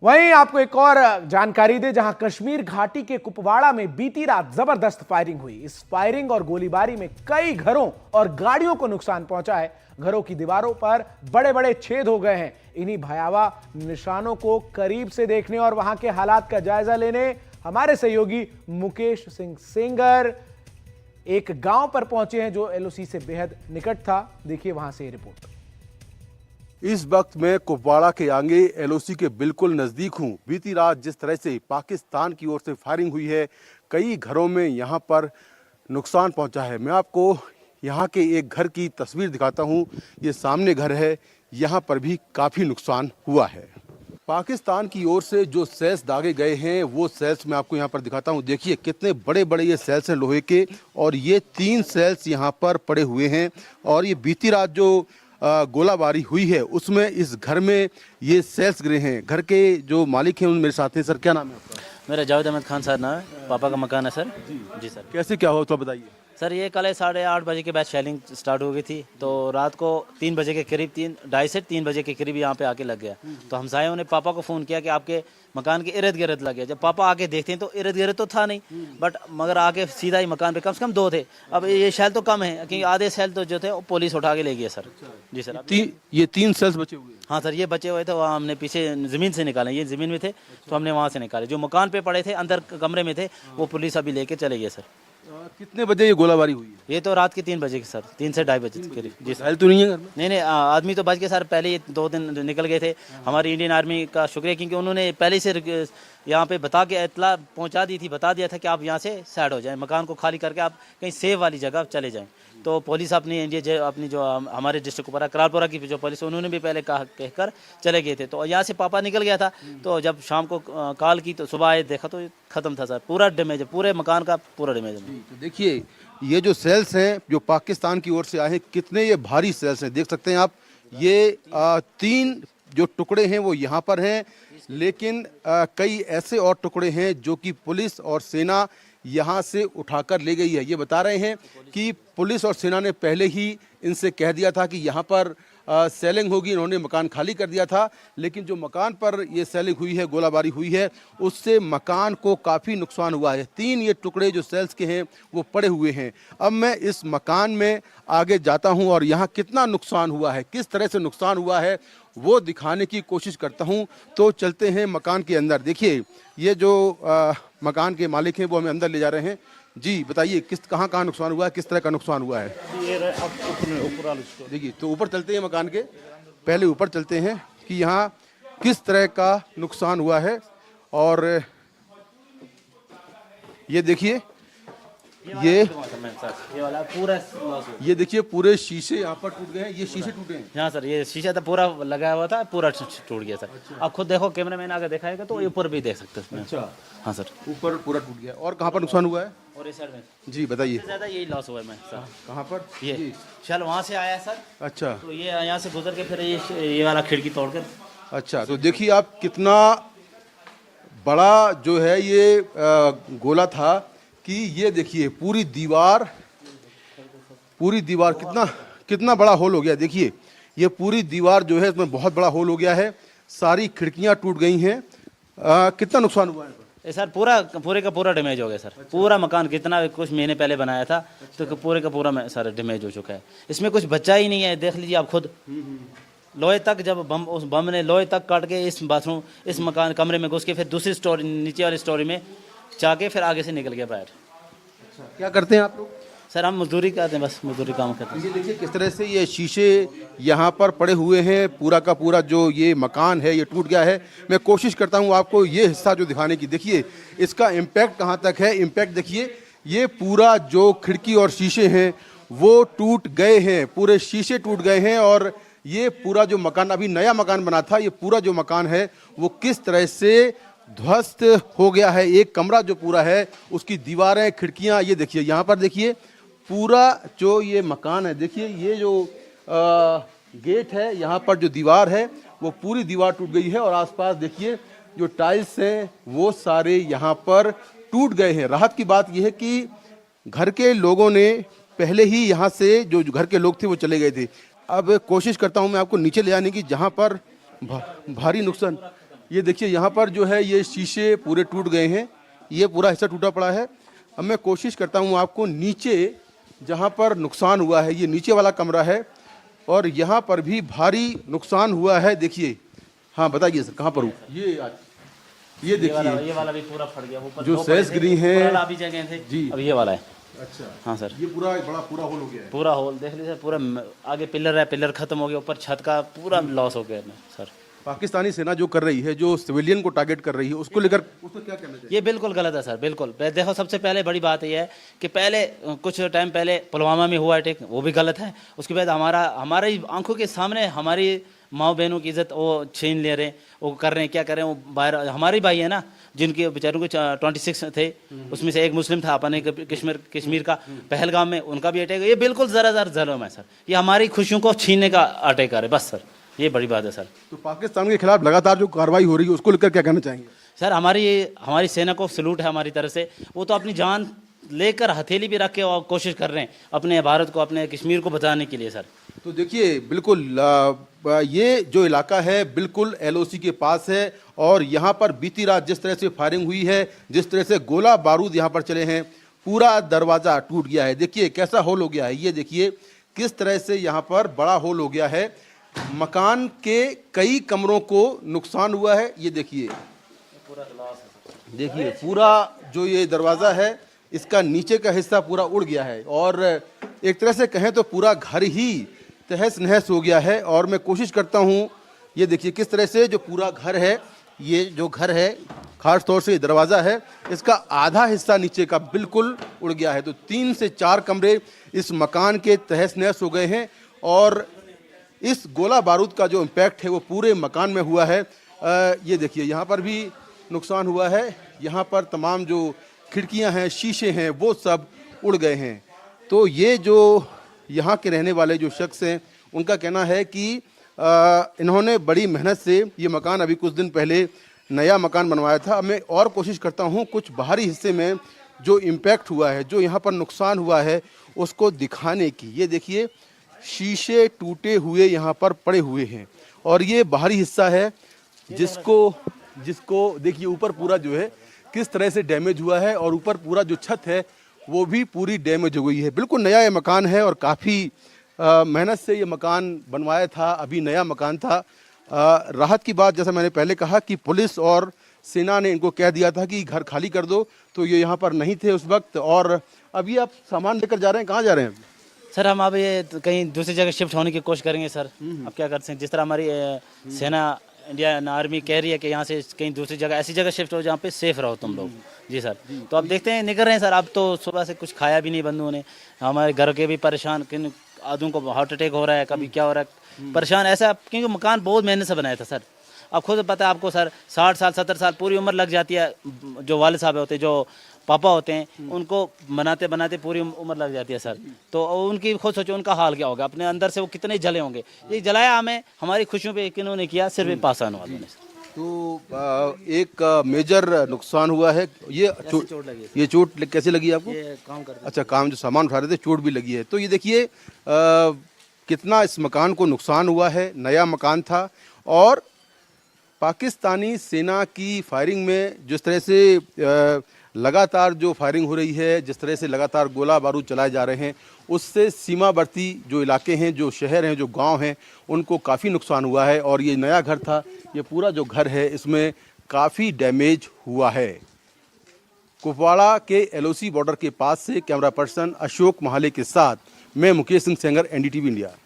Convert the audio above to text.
वहीं आपको एक और जानकारी दे, जहां कश्मीर घाटी के कुपवाड़ा में बीती रात जबरदस्त फायरिंग हुई। इस फायरिंग और गोलीबारी में कई घरों और गाड़ियों को नुकसान पहुंचा है। घरों की दीवारों पर बड़े बड़े छेद हो गए हैं। इन्हीं भयावह निशानों को करीब से देखने और वहां के हालात का जायजा लेने हमारे सहयोगी मुकेश सिंह सेंगर एक गांव पर पहुंचे हैं जो एलओसी से बेहद निकट था। देखिए वहां से रिपोर्ट। इस वक्त मैं कुपवाड़ा के आगे एलओसी के बिल्कुल नज़दीक हूं। बीती रात जिस तरह से पाकिस्तान की ओर से फायरिंग हुई है, कई घरों में यहां पर नुकसान पहुंचा है। मैं आपको यहां के एक घर की तस्वीर दिखाता हूं। ये सामने घर है, यहां पर भी काफ़ी नुकसान हुआ है। पाकिस्तान की ओर से जो सेल्स दागे गए हैं वो सेल्स मैं आपको यहाँ पर दिखाता हूँ। देखिए कितने बड़े बड़े ये सेल्स हैं लोहे के, और ये 3 सेल्स यहाँ पर पड़े हुए हैं। और ये बीती रात जो गोलाबारी हुई है उसमें इस घर में ये सेल्स गिरे हैं। घर के जो मालिक हैं उन मेरे साथ हैं। सर क्या नाम है आपका? मेरा जावेद अहमद खान सर नाम है, पापा का मकान है सर। जी सर। कैसे क्या हुआ तो बताइए। सर ये कल 8:30 बजे के बाद शेलिंग स्टार्ट हो गई थी, तो रात को 3 बजे के करीब 2:30 से 3 बजे के करीब यहाँ पे आके लग गया। तो हमसायों ने पापा को फ़ोन किया कि आपके मकान के इर्द गिर्द लग गया। जब पापा आके देखते हैं तो इर्द गिर्द तो था नहीं, बट मगर आके सीधा ही मकान पे कम से कम 2 थे। अब ये सेल तो कम है क्योंकि आधे सेल तो जो थे वो पुलिस उठा के ले गई सर। जी सर। ये 3 सेल्स बचे हुए हैं? हाँ सर, ये बचे हुए थे, वहाँ हमने पीछे ज़मीन से निकाले। ये ज़मीन में थे तो हमने वहाँ से निकाले। जो मकान पे पड़े थे अंदर कमरे में थे वो पुलिस अभी लेके चले गए सर। कितने बजे ये गोलाबारी हुई है? ये तो रात के 3 बजे के सर, 3 से 2:30 बजे के करीब। जी सर। घायल तो नहीं है घर में? नहीं, आदमी तो बच गए सर। पहले ही 2 दिन निकल गए थे। हमारी इंडियन आर्मी का शुक्रिया क्योंकि उन्होंने पहले से यहाँ पे बता के इतला पहुँचा दी थी, बता दिया था कि आप यहाँ से साइड हो जाएं, मकान को खाली करके आप कहीं सेफ वाली जगह चले जाएं। तो पुलिस अपनी अपनी जो हमारे डिस्ट्रिक्ट कुपवाड़ा करालपुरा की जो पुलिस, उन्होंने भी पहले कहकर चले गए थे। तो यहाँ से पापा निकल गया था, तो जब शाम को कॉल की तो सुबह आए देखा तो ख़त्म था सर। पूरा डैमेज है, पूरे मकान का पूरा डैमेज है। तो देखिए ये जो सेल्स हैं जो पाकिस्तान की ओर से आए हैं, कितने ये भारी सेल्स हैं, देख सकते हैं आप। ये 3 जो टुकड़े हैं वो यहाँ पर हैं, लेकिन कई ऐसे और टुकड़े हैं जो कि पुलिस और सेना यहाँ से उठाकर ले गई है। ये बता रहे हैं कि पुलिस और सेना ने पहले ही इनसे कह दिया था कि यहाँ पर सेलिंग होगी, इन्होंने मकान खाली कर दिया था। लेकिन जो मकान पर ये सेलिंग हुई है, गोलाबारी हुई है, उससे मकान को काफ़ी नुकसान हुआ है। 3 ये टुकड़े जो सेल्स के हैं वो पड़े हुए हैं। अब मैं इस मकान में आगे जाता हूं और यहाँ कितना नुकसान हुआ है, किस तरह से नुकसान हुआ है वो दिखाने की कोशिश करता हूं। तो चलते हैं मकान के अंदर। देखिए ये जो मकान के मालिक हैं वो हमें अंदर ले जा रहे हैं। जी बताइए कहाँ नुकसान हुआ है, किस तरह का नुकसान हुआ है? देखिए तो ऊपर चलते हैं मकान के, पहले ऊपर चलते हैं कि यहाँ किस तरह का नुकसान हुआ है। और ये देखिए ये देखिए पूरे शीशे यहाँ पर टूट गए हैं। ये शीशे टूटे हैं? हाँ सर, ये शीशा तो पूरा लगाया हुआ था, पूरा टूट गया सर। आप खुद देखो, कैमरा मैन आगे दिखाएगा तो ऊपर भी देख सकते हैं। अच्छा हाँ सर, ऊपर पूरा टूट गया। और कहाँ पर नुकसान हुआ है? और इस साइड में जी बताइए। ज़्यादा यही लॉस हुआ है मैं सर। कहाँ पर? ये चल वहाँ से आया सर। अच्छा, तो ये यहाँ से गुजर के फिर ये वाला खिड़की तोड़कर। अच्छा तो देखिए आप कितना बड़ा जो है ये गोला था कि ये देखिए पूरी दीवार कितना बड़ा होल हो गया। देखिए ये पूरी दीवार जो है इसमें बहुत बड़ा होल हो गया है, सारी खिड़कियां टूट गई हैं। कितना नुकसान हुआ है सर? पूरे का पूरा डैमेज हो गया सर। पूरा मकान कितना कुछ महीने पहले बनाया था तो पूरे का पूरा सर डैमेज हो चुका है। इसमें कुछ बचा ही नहीं है, देख लीजिए आप खुद। लोहे तक जब उस बम ने लोहे तक काट के इस बाथरूम इस मकान कमरे में घुस के फिर दूसरी स्टोरी नीचे वाली स्टोरी में जाके फिर आगे से निकल गया बाहर। अच्छा, क्या करते हैं आप लोग? सर हम मजदूरी करते हैं, बस मजदूरी काम करते हैं। ये देखिए किस तरह से ये शीशे यहाँ पर पड़े हुए हैं। पूरा का पूरा जो ये मकान है ये टूट गया है। मैं कोशिश करता हूँ आपको ये हिस्सा जो दिखाने की। देखिए इसका इम्पैक्ट कहाँ तक है। इम्पैक्ट देखिए, ये पूरा जो खिड़की और शीशे हैं वो टूट गए हैं, पूरे शीशे टूट गए हैं। और ये पूरा जो मकान अभी नया मकान बना था, ये पूरा जो मकान है वो किस तरह से ध्वस्त हो गया है। एक कमरा जो पूरा है उसकी दीवारें, खिड़कियां, ये देखिए यहाँ पर देखिए पूरा जो ये मकान है, देखिए ये जो गेट है, यहाँ पर जो दीवार है वो पूरी दीवार टूट गई है। और आसपास देखिए जो टाइल्स हैं वो सारे यहाँ पर टूट गए हैं। राहत की बात यह है कि घर के लोगों ने पहले ही यहाँ से जो घर के लोग थे वो चले गए थे। अब कोशिश करता हूँ मैं आपको नीचे ले आने की, जहाँ पर भारी नुकसान। ये देखिए यहाँ पर जो है ये शीशे पूरे टूट गए हैं, ये पूरा हिस्सा टूटा पड़ा है। अब मैं कोशिश करता हूँ आपको नीचे जहाँ पर नुकसान हुआ है, ये नीचे वाला कमरा है और यहाँ पर भी भारी नुकसान हुआ है। देखिए, हाँ बताइए सर कहाँ पर हूँ? ये देखिए ये वाला भी पूरा फट गया, ऊपर जो दो सेल्स पड़े थे, गिरी हैं। पूरा अभी जगह थे जी। अब ये वाला है। अच्छा, हाँ सर, ये पूरा होल हो गया है। पूरा होल देख लीजिए, पूरा आगे पिलर है, पिलर खत्म हो गया, ऊपर छत का पूरा लॉस हो गया सर। पाकिस्तानी सेना जो कर रही है, जो सिविलियन को टारगेट कर रही है, उसको लेकर उसको क्या कहना चाहिए? ये बिल्कुल गलत है सर, बिल्कुल। देखो सबसे पहले बड़ी बात ये है कि पहले कुछ टाइम पहले पुलवामा में हुआ अटैक, वो भी गलत है। उसके बाद हमारी आंखों के सामने हमारी माँ बहनों की इज्जत वो छीन ले रहे हैं, वो कर रहे हैं, क्या कर रहे हैं, वो बाहर हमारे भाई है ना, जिनके बेचारों को 26 थे, उसमें से एक मुस्लिम था अपने कश्मीर का, पहलगाम में, उनका भी अटैक। ये बिल्कुल ज़रा जुल्म है सर, ये हमारी खुशियों को छीनने का अटैक है बस सर, ये बड़ी बात है सर। तो पाकिस्तान के खिलाफ लगातार जो कार्रवाई हो रही है उसको लेकर क्या कहना चाहेंगे? सर हमारी सेना को सलूट है हमारी तरफ से, वो तो अपनी जान लेकर हथेली भी रख के और कोशिश कर रहे हैं अपने भारत को, अपने कश्मीर को बचाने के लिए सर। तो देखिए बिल्कुल ये जो इलाका है बिल्कुल एलओसी के पास है और यहाँ पर बीती रात जिस तरह से फायरिंग हुई है, जिस तरह से गोला बारूद यहाँ पर चले हैं, पूरा दरवाज़ा टूट गया है। देखिए कैसा होल हो गया है, ये देखिए किस तरह से यहाँ पर बड़ा होल हो गया है। मकान के कई कमरों को नुकसान हुआ है। ये देखिए पूरा जो ये दरवाज़ा है इसका नीचे का हिस्सा पूरा उड़ गया है और एक तरह से कहें तो पूरा घर ही तहस नहस हो गया है। और मैं कोशिश करता हूँ, ये देखिए किस तरह से जो पूरा घर है, ये जो घर है खास तौर से दरवाज़ा है, इसका आधा हिस्सा नीचे का बिल्कुल उड़ गया है। तो 3 से 4 कमरे इस मकान के तहस नहस हो गए हैं और इस गोला बारूद का जो इम्पैक्ट है वो पूरे मकान में हुआ है। ये देखिए यहाँ पर भी नुकसान हुआ है, यहाँ पर तमाम जो खिड़कियाँ हैं, शीशे हैं, वो सब उड़ गए हैं। तो ये जो यहाँ के रहने वाले जो शख्स हैं उनका कहना है कि इन्होंने बड़ी मेहनत से ये मकान अभी कुछ दिन पहले नया मकान बनवाया था। अब मैं और कोशिश करता हूँ कुछ बाहरी हिस्से में जो इम्पैक्ट हुआ है, जो यहाँ पर नुकसान हुआ है, उसको दिखाने की। ये देखिए शीशे टूटे हुए यहाँ पर पड़े हुए हैं और ये बाहरी हिस्सा है जिसको देखिए ऊपर पूरा जो है किस तरह से डैमेज हुआ है और ऊपर पूरा जो छत है वो भी पूरी डैमेज हो गई है। बिल्कुल नया ये मकान है और काफ़ी मेहनत से ये मकान बनवाया था, अभी नया मकान था। राहत की बात, जैसा मैंने पहले कहा कि पुलिस और सेना ने इनको कह दिया था कि घर खाली कर दो, तो ये यहाँ पर नहीं थे उस वक्त। और अभी आप सामान लेकर जा रहे हैं, कहाँ जा रहे हैं सर? हम अब ये कहीं दूसरी जगह शिफ्ट होने की कोशिश करेंगे सर। अब क्या कर सकते हैं, जिस तरह हमारी सेना इंडियन आर्मी कह रही है कि यहाँ से कहीं दूसरी जगह, ऐसी जगह शिफ्ट हो जहाँ पे सेफ रहो तुम लोग। जी सर, तो अब देखते हैं, निकल रहे हैं सर। अब तो सुबह से कुछ खाया भी नहीं बंदूओं ने, हमारे घर के भी परेशान, किन आदमियों को हार्ट अटैक हो रहा है, कभी क्या हो रहा है, परेशान ऐसा, क्योंकि मकान बहुत मेहनत से बनाया था सर। अब खुद पता है आपको सर, 60 साल 70 साल पूरी उम्र लग जाती है। जो वाले साहब होते हैं, जो पापा होते हैं, उनको बनाते बनाते पूरी उम्र लग जाती है सर। तो उनकी खुद सोचो उनका हाल क्या होगा, अपने अंदर से वो कितने जले होंगे। ये जलाया हमें, हमारी खुशियों पे किन्होंने किया, सिर्फ पासान वालों ने। तो एक मेजर नुकसान हुआ है। ये चोट लगी है। ये चोट कैसे लगी आपको? ये काम करते, अच्छा, काम जो सामान उठा रहे थे, चोट भी लगी है। तो ये देखिए कितना इस मकान को नुकसान हुआ है। नया मकान था और पाकिस्तानी सेना की फायरिंग में जिस तरह से लगातार जो फायरिंग हो रही है, जिस तरह से लगातार गोला बारूद चलाए जा रहे हैं, उससे सीमावर्ती जो इलाके हैं, जो शहर हैं, जो गांव हैं, उनको काफ़ी नुकसान हुआ है। और ये नया घर था, ये पूरा जो घर है इसमें काफ़ी डैमेज हुआ है। कुपवाड़ा के एलओसी बॉर्डर के पास से कैमरा पर्सन अशोक महाले के साथ मैं मुकेश सिंह सेंगर, एनडीटीवी इंडिया।